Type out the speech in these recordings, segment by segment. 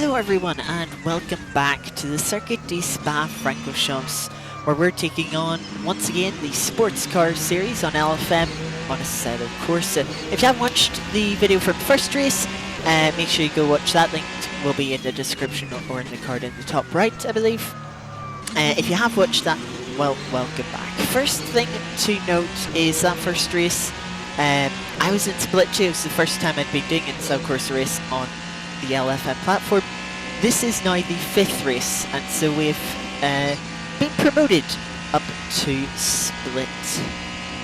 Hello everyone and welcome back to the Circuit de Spa-Francorchamps, where we're taking on once again the sports car series on LFM on Assetto Corsa. If you haven't watched the video from the first race, make sure you go watch that. Link will be in the description or in the card in the top right, I believe. If you have watched that, well, welcome back. First thing to note is that first race, I was in Split 2. It was the first time I'd been doing an Assetto Corsa race on the LFM platform. This is now the 5th race, and so we've been promoted up to Split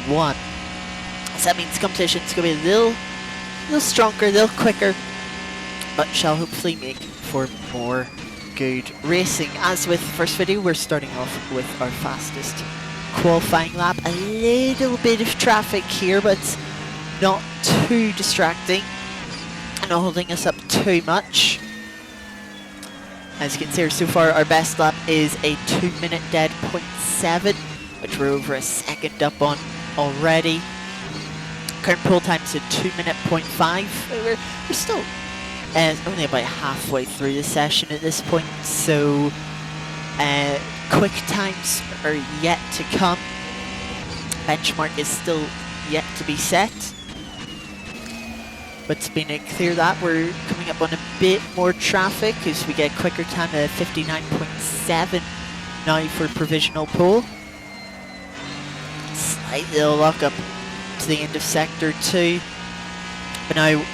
1. So that means competition's going to be a little stronger, a little quicker, but shall hopefully make for more good racing. As with the first video, we're starting off with our fastest qualifying lap. A little bit of traffic here, but not too distracting, not holding us up too much. As you can see so far, our best lap is a 2-minute dead 0.7, which we're over a second up on already. Current pull time is a 2-minute 0.5. We're still only about halfway through the session at this point, so quick times are yet to come. Benchmark is still yet to be set. But it's been clear that we're coming up on a bit more traffic as we get quicker time at 59.7 now for provisional pole. Slight little lock up to the end of sector 2. But now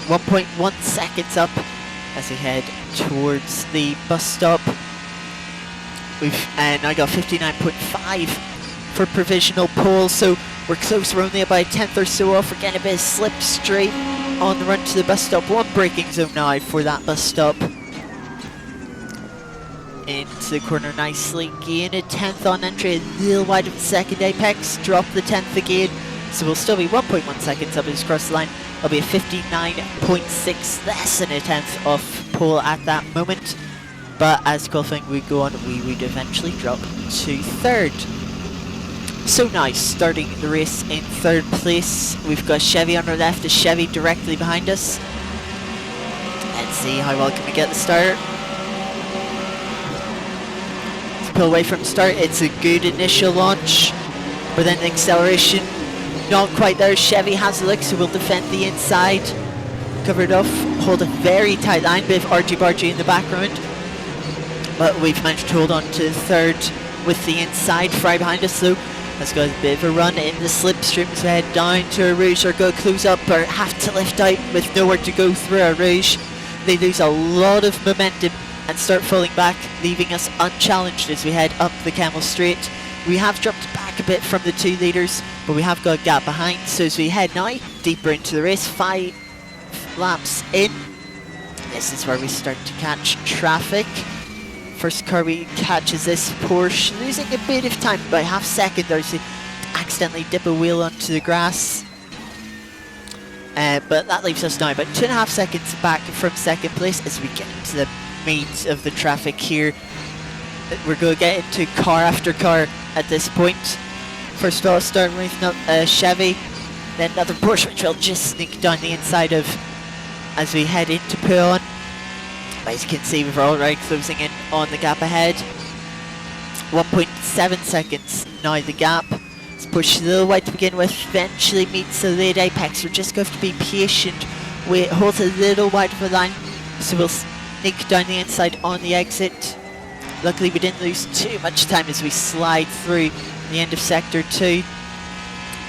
1.1 seconds up as we head towards the bus stop. We've now got 59.5 for provisional pole, so we're close. We're only about a tenth or so off. We're getting a bit of slip straight on the run to the bus stop. One braking zone now for that bus stop. Into the corner nicely. Gain a tenth on entry. A little wide of the second apex. Drop the 10th again. So we'll still be 1.1 seconds up as we cross the line. It'll be a 59.6, less than a tenth off pole at that moment. But as qualifying would go on, we would eventually drop to 3rd. So nice, starting the race in 3rd place. We've got Chevy on our left, a Chevy directly behind us. Let's see how well can we get the start. Let's pull away from the start. It's a good initial launch, but then the acceleration not quite there. Chevy has a look, so we'll defend the inside. Covered off, hold a very tight line, bit of argy-bargy in the background. But we've managed to hold on to 3rd with the inside. Fry behind us though has got a bit of a run in the slipstream, so head down to a Rouge or go close up or have to lift out with nowhere to go through a Rouge. They lose a lot of momentum and start falling back, leaving us unchallenged as we head up the Camel Straight. We have dropped back a bit from the 2 leaders, but we have got a gap behind, so as we head now deeper into the race, 5 laps in, this is where we start to catch traffic. First car we catch is this Porsche, losing a bit of time, about half second there, so accidentally dip a wheel onto the grass. But that leaves us now about 2.5 seconds back from 2nd place as we get into the meat of the traffic here. We're going to get into car after car at this point. First of all, starting with a Chevy, then another Porsche which will just sneak down the inside of as we head into Pullman. As you can see, we're already closing in on the gap ahead. 1.7 seconds now the gap. Let's push a little wide to begin with, eventually meets the late apex. We're just going to have to be patient. We hold a little wide of a line, so we'll sneak down the inside on the exit. Luckily we didn't lose too much time as we slide through the end of sector 2.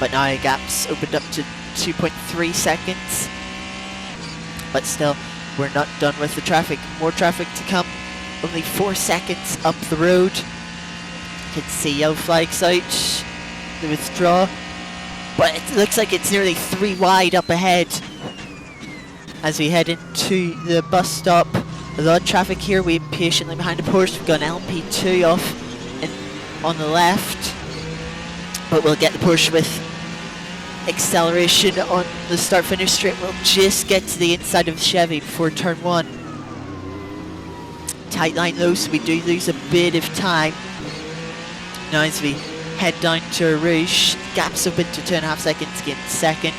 But now the gap's opened up to 2.3 seconds. But still, we're not done with the traffic. More traffic to come. Only 4 seconds up the road. You can see yellow flags out. The withdraw. But it looks like it's nearly 3 wide up ahead as we head into the bus stop. A lot of traffic here. We're patiently behind the Porsche. We've got an LMP2 off on the left. But we'll get the Porsche with acceleration on the start-finish straight. We'll just get to the inside of the Chevy before turn 1. Tight line though, so we do lose a bit of time. Now as we head down to a Rouge, gaps open to 2.5 seconds, again 2nd.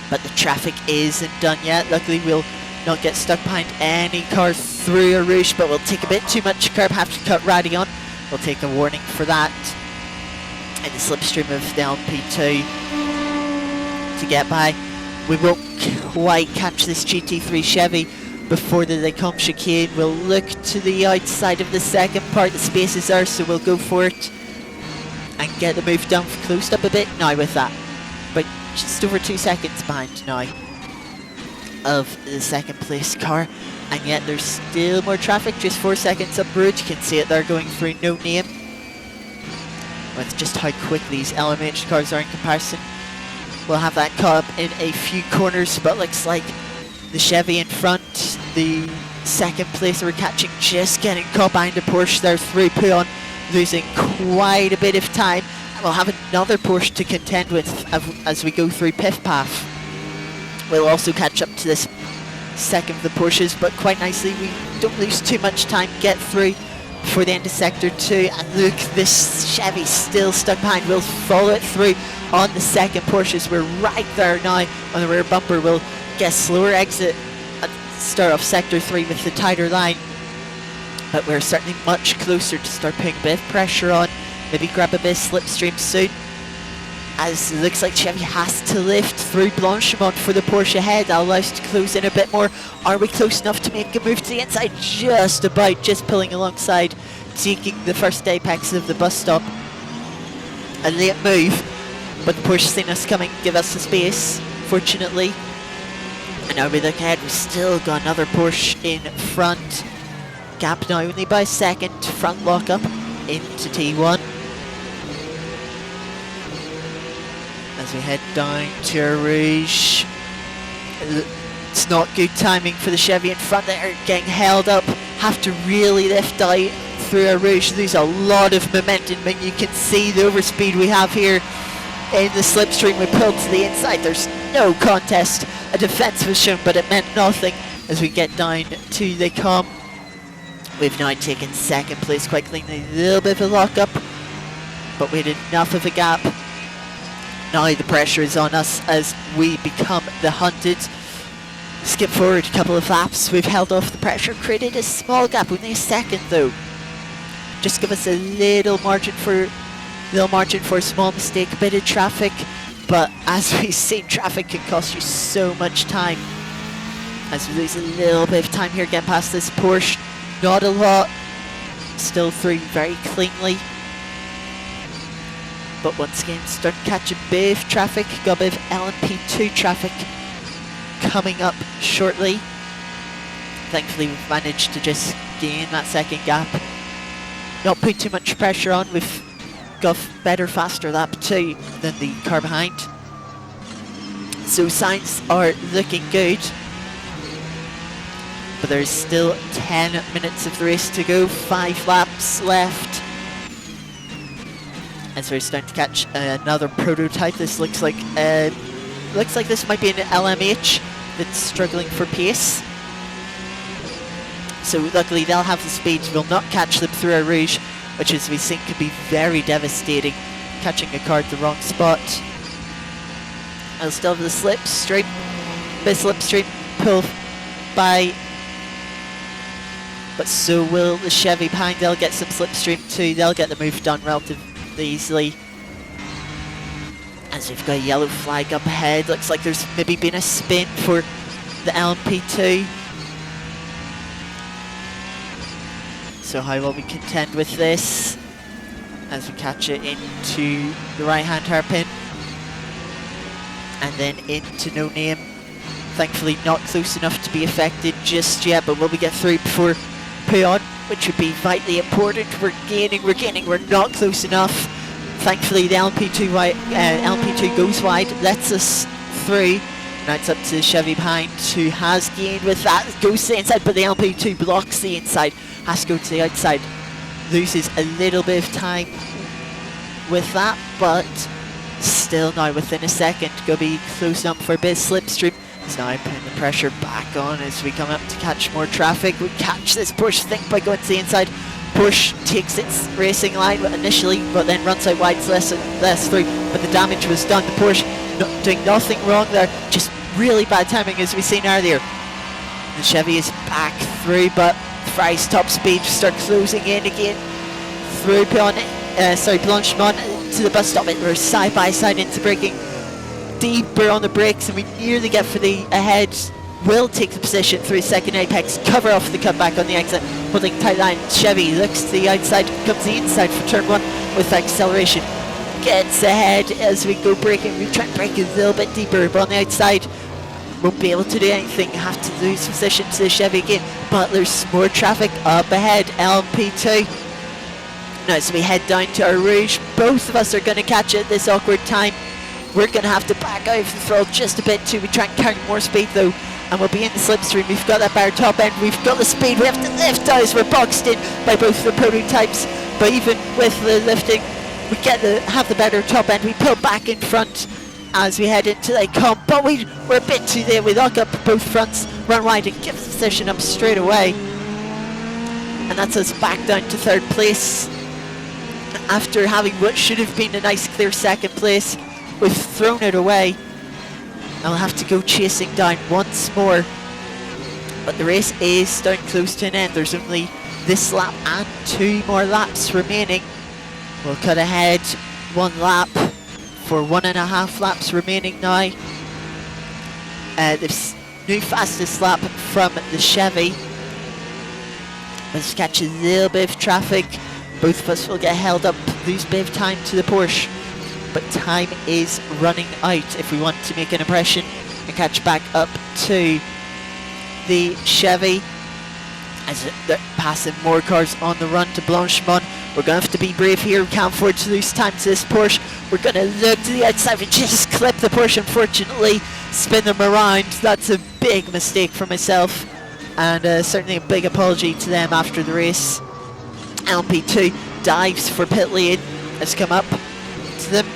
But the traffic isn't done yet. Luckily we'll not get stuck behind any car through Eau Rouge, but we'll take a bit too much curb, have to cut Raidillon. We'll take a warning for that in the slipstream of the LMP2 to get by. We won't quite catch this GT3 Chevy before the Lecombe chicane. We'll look to the outside of the second part, the spaces are, so we'll go for it and get the move done, closed up a bit now with that. But just over 2 seconds behind now of the second place car, and yet there's still more traffic, just 4 seconds up road. You can see it there going through No Name with just how quick these LMH cars are in comparison. We'll have that caught up in a few corners, but looks like the Chevy in front, the second place we're catching, just getting caught behind the Porsche there through Pouillon, losing quite a bit of time. And we'll have another Porsche to contend with as we go through Piff Path. We'll also catch up to this second of the Porsches, but quite nicely, we don't lose too much time, get through before the end of Sector 2, and look, this Chevy still stuck behind. We'll follow it through on the second Porsches. We're right there now on the rear bumper. We'll get a slower exit and start off Sector 3 with the tighter line, but we're certainly much closer to start putting a bit of pressure on, maybe grab a bit of slipstream soon, as it looks like Chevy has to lift through Blanchimont for the Porsche ahead. That'll allow us to close in a bit more. Are we close enough to make a move to the inside? Just about, just pulling alongside, taking the first apex of the bus stop. A late move, but the Porsche seen us coming, give us the space, fortunately. And now we look ahead, we've still got another Porsche in front. Gap now only by a second, front lock up into T1. As we head down to Eau Rouge, it's not good timing for the Chevy in front. They're getting held up, have to really lift out through Eau Rouge. There's a lot of momentum, and you can see the overspeed we have here in the slipstream. We pulled to the inside, there's no contest. A defence was shown, but it meant nothing as we get down to the Lecombe. We've now taken second place quite cleanly, a little bit of a lock-up, but we had enough of a gap. Now the pressure is on us as we become the hunted. Skip forward a couple of laps, we've held off the pressure, created a small gap, only a second though. Just give us a little margin for a small mistake, a bit of traffic, but as we've seen, traffic can cost you so much time. As we lose a little bit of time here getting past this Porsche, not a lot, still through very cleanly. But once again, start to catch a bit of traffic, got a bit of LMP2 traffic coming up shortly. Thankfully we've managed to just gain that second gap, not put too much pressure on. We've got better, faster lap 2 than the car behind, so signs are looking good. But there's still 10 minutes of the race to go, 5 laps left. As we're starting to catch another prototype. This looks like this might be an LMH that's struggling for pace. So luckily they'll have the speed, will not catch them through Eau Rouge, which as we think could be very devastating, catching a car at the wrong spot. I'll still have the slipstream, pull by, but so will the Chevy behind. They'll get some slipstream too, they'll get the move done relatively easily. As we've got a yellow flag up ahead, looks like there's maybe been a spin for the LMP2. So how will we contend with this as we catch it into the right hand hairpin and then into No Name? Thankfully not close enough to be affected just yet, but will we get through before Pouillon, which would be vitally important? We're gaining, we're not close enough. Thankfully the LMP2 goes wide, lets us through. Now it's up to the Chevy behind, who has gained with that, goes to the inside, but the LMP2 blocks the inside, has to go to the outside, loses a little bit of time with that, but still now within a second, going to be close enough for a bit of slipstream. So now I'm putting the pressure back on as we come up to catch more traffic. We catch this Porsche, think by going to the inside. Porsche takes its racing line initially, but then runs out wide, so less through, but the damage was done. The Porsche doing nothing wrong there, just really bad timing as we've seen earlier. The Chevy is back through, but Ferrari's top speed start closing in again. Through Blanchimont to the bus stop. We're side by side into braking. Deeper on the brakes, and we nearly get for the ahead. Will take the position through second apex, cover off the cutback on the exit, holding tight line. Chevy looks to the outside, comes the inside for turn 1 with acceleration. Gets ahead as we go braking. We try and brake a little bit deeper, but on the outside won't be able to do anything. Have to lose position to the Chevy again, but there's more traffic up ahead. LMP2. Now as we head down to our Rouge, both of us are going to catch it at this awkward time. We're going to have to back out of the throttle just a bit too. We try and carry more speed though, and we'll be in the slipstream. We've got that bar top end, we've got the speed, we have to lift as we're boxed in by both the prototypes. But even with the lifting, we have the better top end. We pull back in front as we head into the comp, but we're a bit too late. We lock up both fronts, run wide and give the position up straight away. And that's us back down to third place. After having what should have been a nice clear second place, we've thrown it away. And we'll have to go chasing down once more. But the race is starting close to an end. There's only this lap and 2 more laps remaining. We'll cut ahead 1 lap for 1.5 laps remaining now. The new fastest lap from the Chevy. Let's catch a little bit of traffic. Both of us will get held up, lose a bit of time to the Porsche. But time is running out if we want to make an impression and catch back up to the Chevy. As they're passing more cars on the run to Blanchimont. We're going to have to be brave here. We can't afford to lose time to this Porsche. We're going to look to the outside. We just clip the Porsche, unfortunately. Spin them around. That's a big mistake for myself. And certainly a big apology to them after the race. LMP2 dives for pit lane. Has come up to them,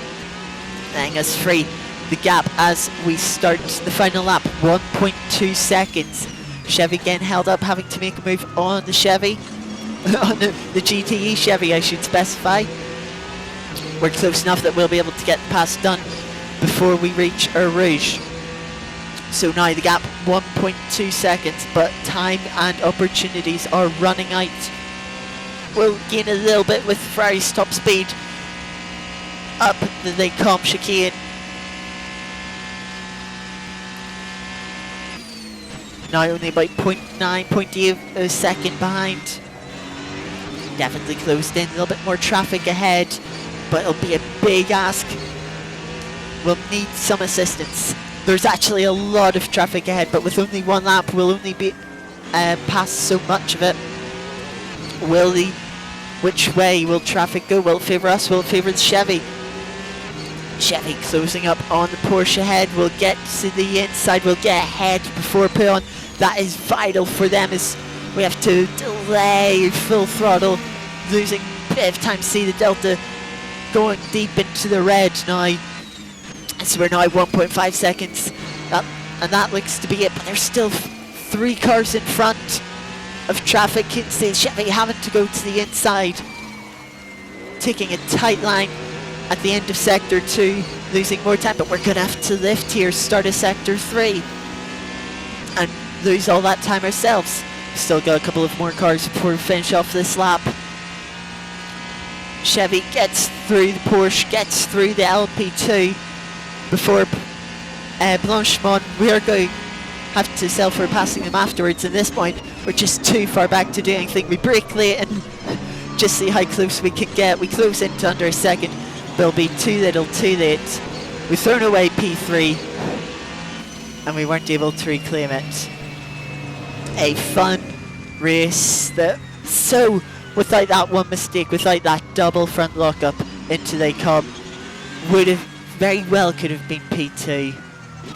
letting us free the gap as we start the final lap. 1.2 seconds. Chevy again held up, having to make a move on the Chevy. On the GTE Chevy, I should specify. We're close enough that we'll be able to get the pass done before we reach our Rouge. So now the gap 1.2 seconds, but time and opportunities are running out. We'll gain a little bit with Ferrari's top speed up the Les Combes chicane. Now only about 0.9, 0.8 of a second behind. Definitely closed in, a little bit more traffic ahead, but it'll be a big ask. We'll need some assistance. There's actually a lot of traffic ahead, but with only 1 lap, we'll only be past so much of it. Which way will traffic go? Will it favour us? Will it favour the Chevy? Chevy closing up on the Porsche ahead. We'll get to the inside. We'll get ahead before pit on. That is vital for them as we have to delay full throttle, losing a bit of time to see the Delta going deep into the red now. So we're now 1.5 seconds. And that looks to be it, but there's still 3 cars in front of traffic. You can see Chevy having to go to the inside, taking a tight line at the end of sector 2, losing more time, but we're going to have to lift here, start of sector 3 and lose all that time ourselves. Still got a couple of more cars before we finish off this lap. Chevy gets through the Porsche, gets through the LP2 before Blanchimont. We are going to have to settle for passing them afterwards. At this point, we're just too far back to do anything. We brake late and just see how close we can get. We close into under a second. There'll be too little, too late. We've thrown away P3 and we weren't able to reclaim it. A fun race that, so without that one mistake, without that double front lockup into Les Combes, would have very well could have been P2.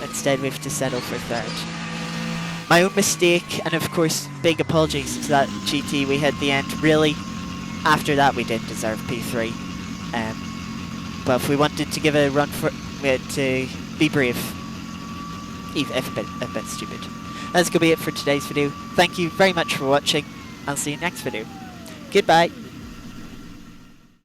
Instead we have to settle for third. My own mistake, and of course big apologies to that GT we had at the end. Really, after that we didn't deserve P3. But if we wanted to give it a run for it, we had to be brave, even if a bit stupid. That's going to be it for today's video. Thank you very much for watching. I'll see you next video. Goodbye.